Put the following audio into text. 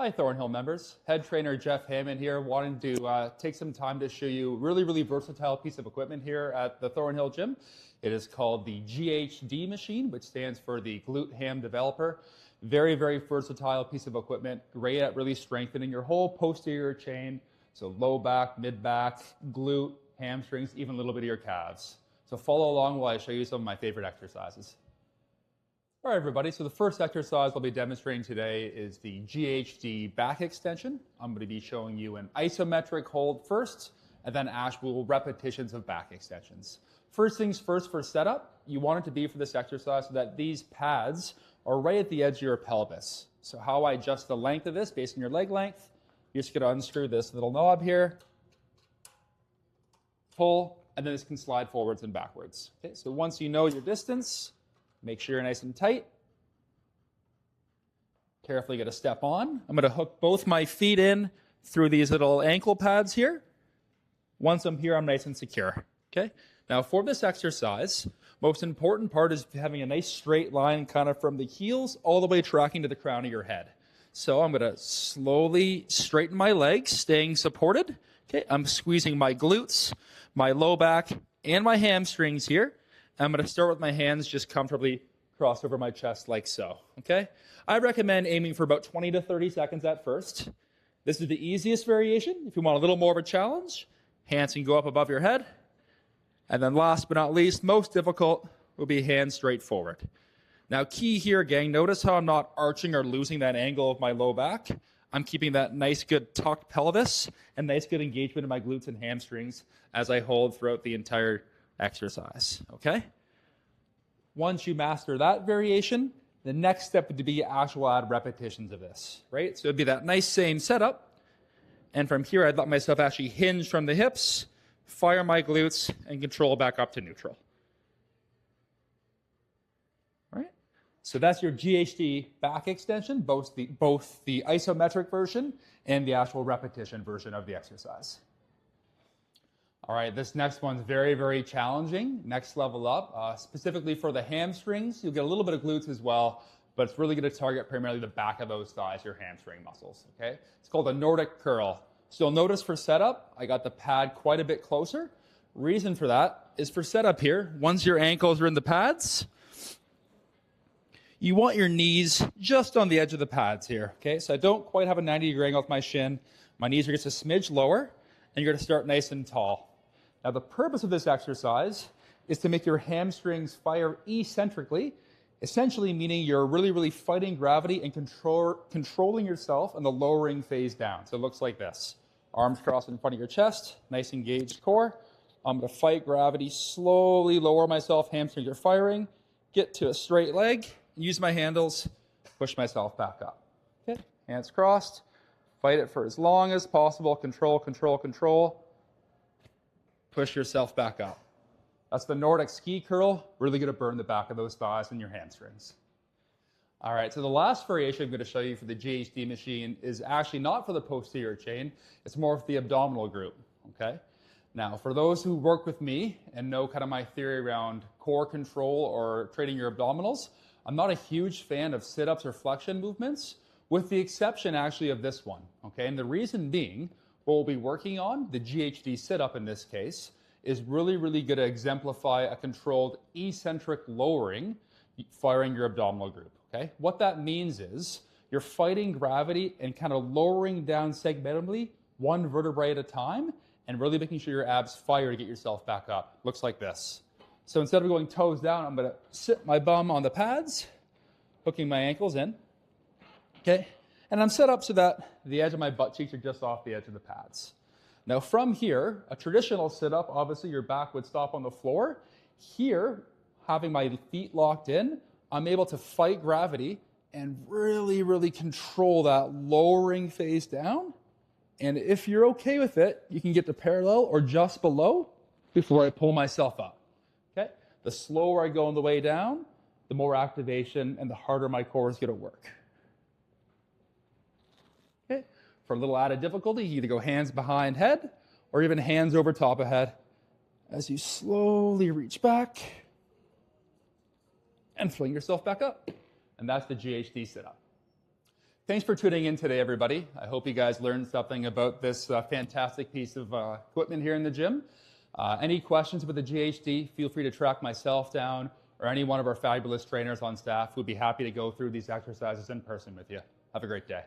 Hi Thornhill members, head trainer Jeff Hammond here, wanting to take some time to show you a really versatile piece of equipment here at the Thornhill gym. It is called the GHD machine, which stands for the Glute-Hamstring Developer. Very versatile piece of equipment, great at really strengthening your whole posterior chain, so low back, mid back, glute, hamstrings, even a little bit of your calves. So follow along while I show you some of my favorite exercises. All right, everybody, so the first exercise I'll be demonstrating today is the GHD Back Extension. I'm going to be showing you an isometric hold first, and then actual repetitions of back extensions. First things first for setup, you want it to be for this exercise so that these pads are right at the edge of your pelvis. So how I adjust the length of this based on your leg length, you're just going to unscrew this little knob here, pull, and then this can slide forwards and backwards. Okay, so once you know your distance, make sure you're nice and tight. Carefully get a step on. I'm going to hook both my feet in through these little ankle pads here. Once I'm here, I'm nice and secure. Okay. Now for this exercise, most important part is having a nice straight line kind of from the heels all the way tracking to the crown of your head. So I'm going to slowly straighten my legs, staying supported. Okay. I'm squeezing my glutes, my low back, and my hamstrings here. I'm going to start with my hands just comfortably crossed over my chest like so, okay? I recommend aiming for about 20 to 30 seconds at first. This is the easiest variation. If you want a little more of a challenge, hands can go up above your head. And then last but not least, most difficult will be hands straight forward. Now key here, gang, notice how I'm not arching or losing that angle of my low back. I'm keeping that nice, good tucked pelvis and nice, good engagement in my glutes and hamstrings as I hold throughout the entire exercise, okay? Once you master that variation, the next step would be actual add repetitions of this, right? So it'd be that nice same setup, and from here I'd let myself actually hinge from the hips, fire my glutes, and control back up to neutral. All right? So that's your GHD back extension, both the isometric version and the actual repetition version of the exercise. All right, this next one's very challenging. Next level up, specifically for the hamstrings. You'll get a little bit of glutes as well, but it's really going to target primarily the back of those thighs, your hamstring muscles, okay? It's called a Nordic Curl. So you'll notice for setup, I got the pad quite a bit closer. Reason for that is for setup here, once your ankles are in the pads, you want your knees just on the edge of the pads here, okay? So I don't quite have a 90-degree angle with my shin. My knees are just a smidge lower, and you're going to start nice and tall. Now, the purpose of this exercise is to make your hamstrings fire eccentrically, essentially meaning you're really fighting gravity and controlling yourself in the lowering phase down. So it looks like this. Arms crossed in front of your chest, nice engaged core. I'm going to fight gravity, slowly lower myself, hamstrings are firing, get to a straight leg, use my handles, push myself back up. Okay, hands crossed, fight it for as long as possible, control. Push yourself back up. That's the Nordic ski curl. Really going to burn the back of those thighs and your hamstrings. All right, so the last variation I'm going to show you for the GHD machine is actually not for the posterior chain. It's more for the abdominal group, okay? Now, for those who work with me and know kind of my theory around core control or training your abdominals, I'm not a huge fan of sit-ups or flexion movements, with the exception actually of this one, okay? And the reason being, what we'll be working on, the GHD Situp in this case, is really going to exemplify a controlled eccentric lowering, firing your abdominal group, okay? What that means is you're fighting gravity and kind of lowering down segmentally, one vertebrae at a time, and really making sure your abs fire to get yourself back up. Looks like this. So instead of going toes down, I'm going to sit my bum on the pads, hooking my ankles in, okay? And I'm set up so that the edge of my butt cheeks are just off the edge of the pads. Now from here, a traditional sit-up, obviously your back would stop on the floor. Here, having my feet locked in, I'm able to fight gravity and really control that lowering phase down. And if you're okay with it, you can get to parallel or just below before I pull myself up, okay? The slower I go on the way down, the more activation and the harder my core is going to work. Okay. For a little added difficulty, you either go hands behind head or even hands over top of head as you slowly reach back and fling yourself back up. And that's the GHD Situp. Thanks for tuning in today, everybody. I hope you guys learned something about this fantastic piece of equipment here in the gym. Any questions about the GHD, feel free to track myself down or any one of our fabulous trainers on staff who'd be happy to go through these exercises in person with you. Have a great day.